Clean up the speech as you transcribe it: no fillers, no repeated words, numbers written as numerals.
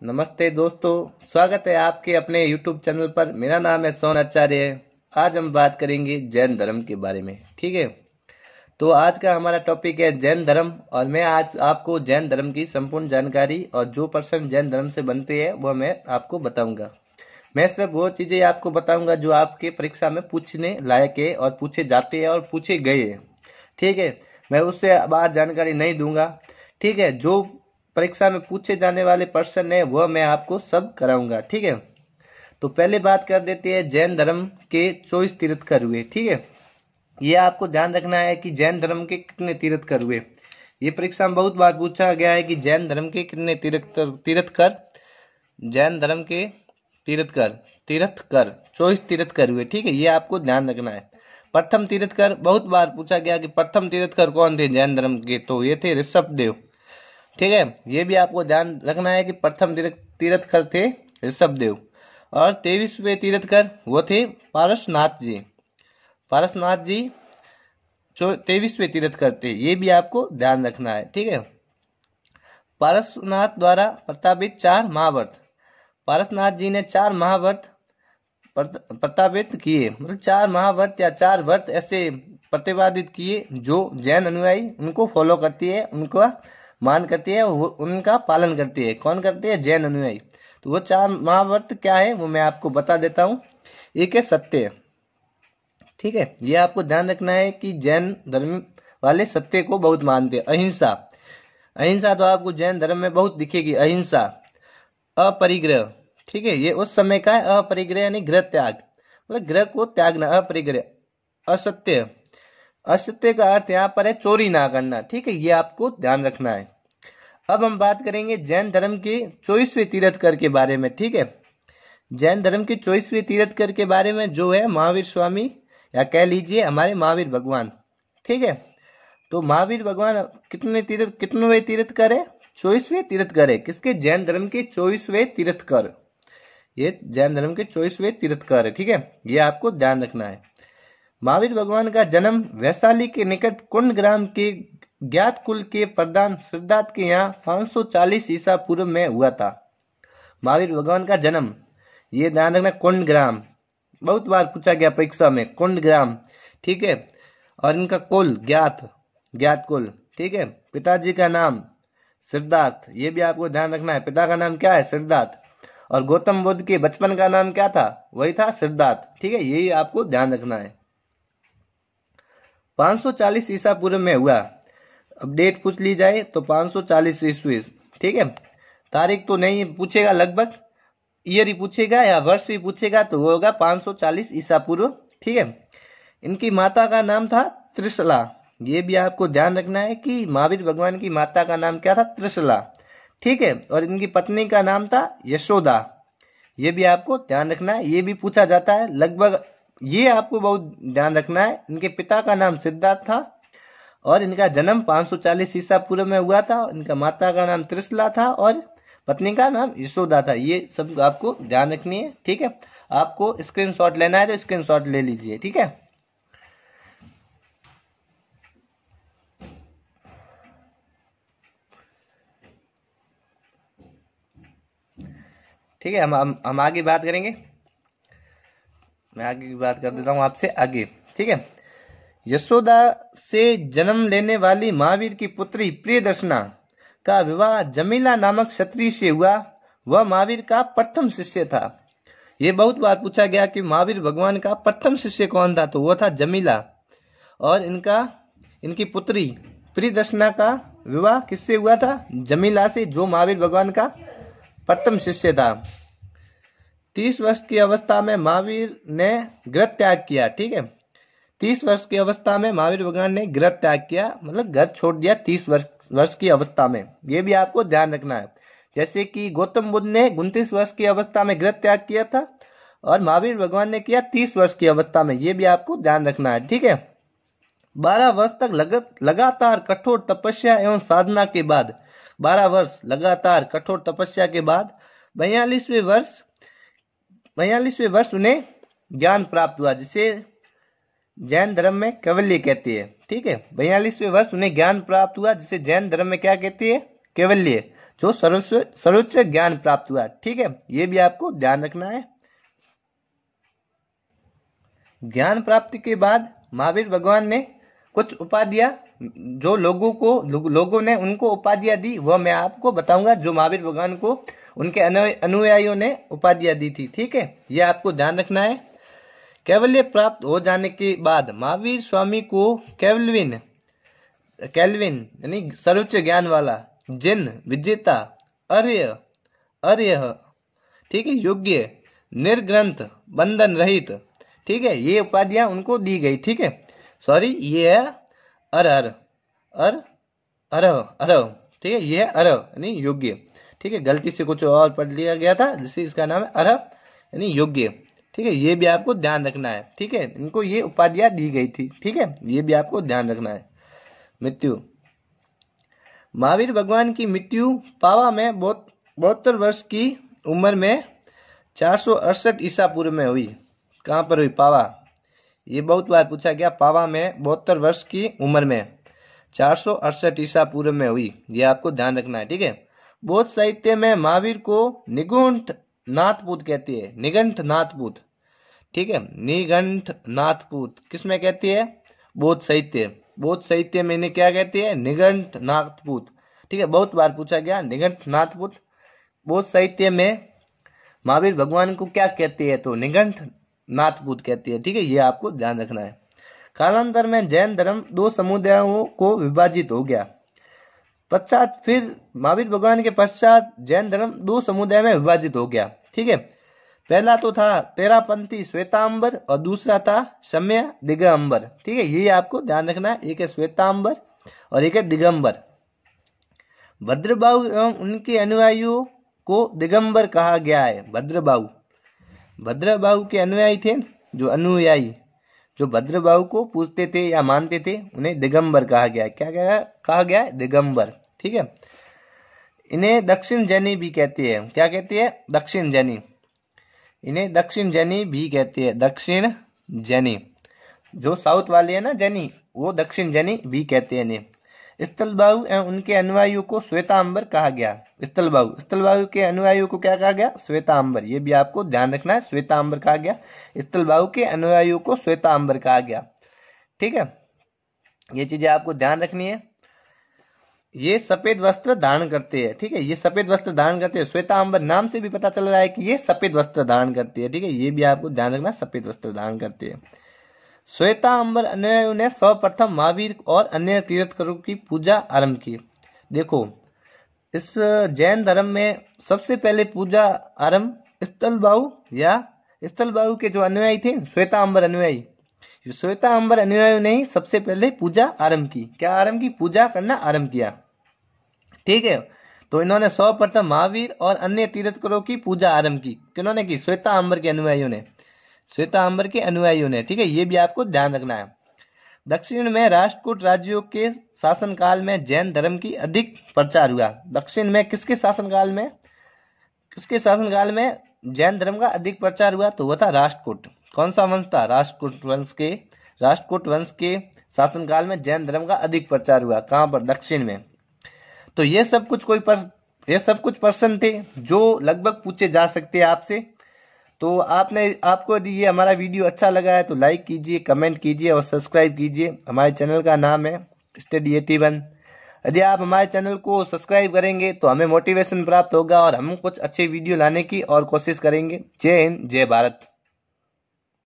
नमस्ते दोस्तों, स्वागत है आपके अपने YouTube चैनल पर। मेरा नाम है सोन आचार्य। आज हम बात करेंगे जैन धर्म के बारे में। ठीक है, तो आज का हमारा टॉपिक है जैन धर्म और मैं आज आपको जैन धर्म की संपूर्ण जानकारी और जो पर्सन जैन धर्म से बनते हैं वह मैं आपको बताऊंगा। मैं सिर्फ वो चीजें आपको बताऊंगा जो आपके परीक्षा में पूछने लायक है और पूछे जाते हैं और पूछे गए हैं। ठीक है, मैं उससे बाहर जानकारी नहीं दूंगा। ठीक है, जो परीक्षा में पूछे जाने वाले प्रश्न है वह मैं आपको सब कराऊंगा। ठीक है, तो पहले बात कर देते हैं जैन धर्म के 24 तीर्थंकर हुए। ठीक है, ये आपको ध्यान रखना है कि जैन धर्म के कितने तीर्थंकर हुए। ये परीक्षा में बहुत बार पूछा गया है कि जैन धर्म के कितने तीर्थंकर जैन धर्म के तीर्थंकर 24 तीर्थंकर हुए। ठीक है, ये आपको ध्यान रखना है। प्रथम तीर्थंकर बहुत बार पूछा गया कि प्रथम तीर्थंकर कौन थे जैन धर्म के, तो ये थे ऋषभदेव। ठीक है, ये भी आपको ध्यान रखना है कि प्रथम तीर्थंकर थे ऋषभदेव। और 23वें तीर्थंकर वो थे पारसनाथ जी। पारसनाथ जी 23वें तीर्थंकर थे, ये भी आपको ध्यान रखना है। ठीक है, पारसनाथ द्वारा प्रस्तावित 4 महाव्रत। पारसनाथ जी ने 4 महाव्रत प्रस्तावित किए, मतलब 4 महाव्रत या 4 व्रत ऐसे प्रतिपादित किए जो जैन अनुयायी उनको फॉलो करती है, उनका मान करती है, उनका पालन करती है। कौन करती है? जैन अनुयायी। तो वो 4 महाव्रत क्या है वो मैं आपको बता देता हूँ। एक है सत्य। ठीक है, ये आपको ध्यान रखना है कि जैन धर्म वाले सत्य को बहुत मानते हैं। अहिंसा, अहिंसा तो आपको जैन धर्म में बहुत दिखेगी। अहिंसा, अपरिग्रह। ठीक है, ये उस समय का है। अपरिग्रह यानी गृह त्याग, मतलब गृह को त्यागना, अपरिग्रह। असत्य, असत्य का अर्थ यहाँ पर है चोरी ना करना। ठीक है, ये आपको ध्यान रखना है। अब हम बात करेंगे जैन धर्म के 24वें तीर्थंकर के बारे में। ठीक है, जैन धर्म के 24वें तीर्थंकर के बारे में जो है महावीर स्वामी, या कह लीजिए हमारे महावीर भगवान। ठीक है, तो महावीर भगवान कितनवें तीर्थंकर है? 24वें तीर्थंकर है। किसके? जैन धर्म के 24वें तीर्थंकर। ये जैन धर्म के 24वें तीर्थंकर है। ठीक है, ये आपको ध्यान रखना है। महावीर भगवान का जन्म वैशाली के निकट कुंड ग्राम के ज्ञात कुल के प्रधान सिद्धार्थ के यहाँ 540 ईसा पूर्व में हुआ था। महावीर भगवान का जन्म, ये ध्यान रखना, कुंड ग्राम। बहुत बार पूछा गया परीक्षा में, कुंड ग्राम। ठीक है, और इनका कुल ज्ञात कुल। ठीक है, पिताजी का नाम सिद्धार्थ, ये भी आपको ध्यान रखना है। पिता का नाम क्या है? सिद्धार्थ। और गौतम बुद्ध के बचपन का नाम क्या था? वही था सिद्धार्थ। ठीक है, यही आपको ध्यान रखना है। 540 ईसा पूर्व में हुआ। अब डेट पूछ ली जाए तो 540 ईस्वी। ठीक है, तारीख तो नहीं पूछेगा, लगभग ईयर ही पूछेगा या वर्ष ही पूछेगा, तो वो होगा 540 ईसा पूर्व। ठीक है, इनकी माता का नाम था त्रिशला। ये भी आपको ध्यान रखना है कि महावीर भगवान की माता का नाम क्या था? त्रिशला। ठीक है, और इनकी पत्नी का नाम था यशोदा। ये भी आपको ध्यान रखना है, ये भी पूछा जाता है लगभग। ये आपको बहुत ध्यान रखना है। इनके पिता का नाम सिद्धार्थ था और इनका जन्म 540 ईसा पूर्व में हुआ था। इनका माता का नाम त्रिशला था और पत्नी का नाम यशोदा था। ये सब आपको ध्यान रखनी है। ठीक है, आपको स्क्रीनशॉट लेना है तो स्क्रीनशॉट ले लीजिए। ठीक है, ठीक है, हम आगे बात करेंगे। मैं आगे की बात कर देता हूँ आपसे आगे। ठीक है, यशोदा से जन्म लेने वाली महावीर की पुत्री प्रियदर्शना का विवाह जमीला नामक क्षत्रिय से हुआ। वह महावीर का प्रथम शिष्य था। ये बहुत बार पूछा गया कि महावीर भगवान का प्रथम शिष्य कौन था, तो वो था जमीला। और इनकी पुत्री प्रियदर्शना का विवाह किससे हुआ था? जमीला से, जो महावीर भगवान का प्रथम शिष्य था। 30 वर्ष की अवस्था में महावीर ने गृह त्याग किया। ठीक है, 30 वर्ष की अवस्था में महावीर भगवान ने गृह त्याग किया, मतलब घर छोड़ दिया 30 वर्ष की अवस्था में। ये भी आपको ध्यान रखना है। जैसे कि गौतम बुद्ध ने 29 वर्ष की अवस्था में गृह त्याग किया था और महावीर भगवान ने किया 30 वर्ष की अवस्था में। ये भी आपको ध्यान रखना है। ठीक है, 12 वर्ष तक लगातार कठोर तपस्या एवं साधना के बाद, 12 वर्ष लगातार कठोर तपस्या के बाद 42वें वर्ष उन्हें ज्ञान प्राप्त हुआ, जिसे जैन धर्म में कैवल्य कहते हैं। ठीक है, 42वें वर्ष उन्हें ज्ञान प्राप्त हुआ, जिसे जैन धर्म में क्या कहते हैं? कैवल्य। जो सर्वोच्च ज्ञान प्राप्त हुआ। ठीक है, ये भी आपको ध्यान रखना है। ज्ञान प्राप्ति के बाद महावीर भगवान ने कुछ उपाधियां जो लोगों ने उनको उपाधियां दी, वह मैं आपको बताऊंगा, जो महावीर भगवान को उनके अनुयायियों ने उपाधियां दी थी। ठीक है, ये आपको ध्यान रखना है। कैवल्य प्राप्त हो जाने के बाद महावीर स्वामी को कैल्विन यानी सर्वोच्च ज्ञान वाला, जिन, विजेता, अर्य, ठीक है, योग्य, निर्ग्रंथ, बंधन रहित, ठीक है, ये उपाधियां उनको दी गई। ठीक है, सॉरी, ये है अरहर, ठीक है, ये है अरह यानी योग्य। ठीक है, गलती से कुछ और पढ़ लिया गया था, जिससे इसका नाम है अरह यानी योग्य। ठीक है, ये भी आपको ध्यान रखना है। ठीक है, इनको ये उपाधियां दी गई थी। ठीक है, ये भी आपको ध्यान रखना है। मृत्यु, महावीर भगवान की मृत्यु पावा में 72 वर्ष की उम्र में 468 ईसा पूर्व में हुई। कहाँ पर हुई? पावा। ये बहुत बार पूछा गया। पावा में 72 वर्ष की उम्र में 468 ईसा पूर्व में हुई, ये आपको ध्यान रखना है। ठीक है, बौद्ध साहित्य में महावीर को निघंटनाथपूत कहती है। निघंटनाथपूत, ठीक है, निघंटनाथपूत किसमें कहती है? बौद्ध साहित्य में इन्हें क्या कहती है? निघंटनाथपूत। ठीक है, बहुत बार पूछा गया निघंटनाथपूत। बौद्ध साहित्य में महावीर भगवान को क्या कहती है? तो निघंटनाथपूत कहती है। ठीक है, ये आपको ध्यान रखना है। कालांतर में जैन धर्म 2 समुदायों को विभाजित हो गया। फिर महावीर भगवान के पश्चात जैन धर्म 2 समुदाय में विभाजित हो गया। ठीक है, पहला तो था तेरापंथी श्वेतांबर और दूसरा था शम्य दिगंबर। ठीक है, ये आपको ध्यान रखना है। एक है श्वेतांबर और एक है दिगंबर। भद्रबाहु एवं उनके अनुयायियों को दिगंबर कहा गया है। भद्रबाहु के अनुयायी थे, जो भद्रबाहु को पूजते थे या मानते थे, उन्हें दिगंबर कहा गया है। क्या कहा गया है? दिगंबर। ठीक है, इन्हें दक्षिण जैनी भी कहते हैं। क्या कहते हैं? दक्षिण जैनी। इन्हें दक्षिण जैनी भी कहते हैं। दक्षिण जैनी, जो साउथ वाले है ना जैनी, वो दक्षिण जैनी भी कहते हैं इन्हें। स्थलबाहु एवं उनके अनुयायियों को श्वेतांबर कहा गया। स्थलबाहु के अनुयायियों को क्या कहा गया? श्वेतांबर। ये भी आपको ध्यान रखना है, श्वेतांबर कहा गया। स्थलबाहु के अनुयायियों को श्वेतांबर कहा गया। ठीक है, ये चीजें आपको ध्यान रखनी है। ये सफेद वस्त्र धारण करते हैं। ठीक है, ये सफेद वस्त्र धारण करते हैं। श्वेतांबर नाम से भी पता चल रहा है कि ये सफेद वस्त्र धारण करती है। ठीक है, ये भी आपको ध्यान रखना, सफेद वस्त्र धारण करते हैं। श्वेतांबर अनुयायियों ने सर्वप्रथम महावीर और अन्य तीर्थंकरों की पूजा आरंभ की। देखो, इस जैन धर्म में सबसे पहले पूजा आरंभ स्थलबाहु के जो अनुयायी थे, श्वेतांबर अनुयायी, श्वेतांबर अनुयायियों ने ही सबसे पहले पूजा आरंभ की। क्या आरंभ की? पूजा करना आरंभ किया। ठीक है, तो इन्होंने सर्वप्रथम महावीर और अन्य तीर्थंकरों की पूजा आरंभ की। किन्होंने की? श्वेतांबर के अनुयायियों ने। ठीक है, ये भी आपको ध्यान रखना है। दक्षिण में राष्ट्रकूट राज्यों के शासनकाल में जैन धर्म की अधिक प्रचार हुआ। दक्षिण में किसके शासनकाल में जैन धर्म का अधिक प्रचार हुआ? तो वह था राष्ट्रकूट। कौन सा वंश था? राष्ट्रकूट वंश के शासनकाल में जैन धर्म का अधिक प्रचार हुआ। कहां पर? दक्षिण में। तो ये सब कुछ प्रश्न थे जो लगभग पूछे जा सकते हैं आपसे। तो आपको यदि ये हमारा वीडियो अच्छा लगा है तो लाइक कीजिए, कमेंट कीजिए और सब्सक्राइब कीजिए। हमारे चैनल का नाम है स्टडी 81। यदि आप हमारे चैनल को सब्सक्राइब करेंगे तो हमें मोटिवेशन प्राप्त होगा और हम कुछ अच्छे वीडियो लाने की और कोशिश करेंगे। जय हिंद, जय भारत।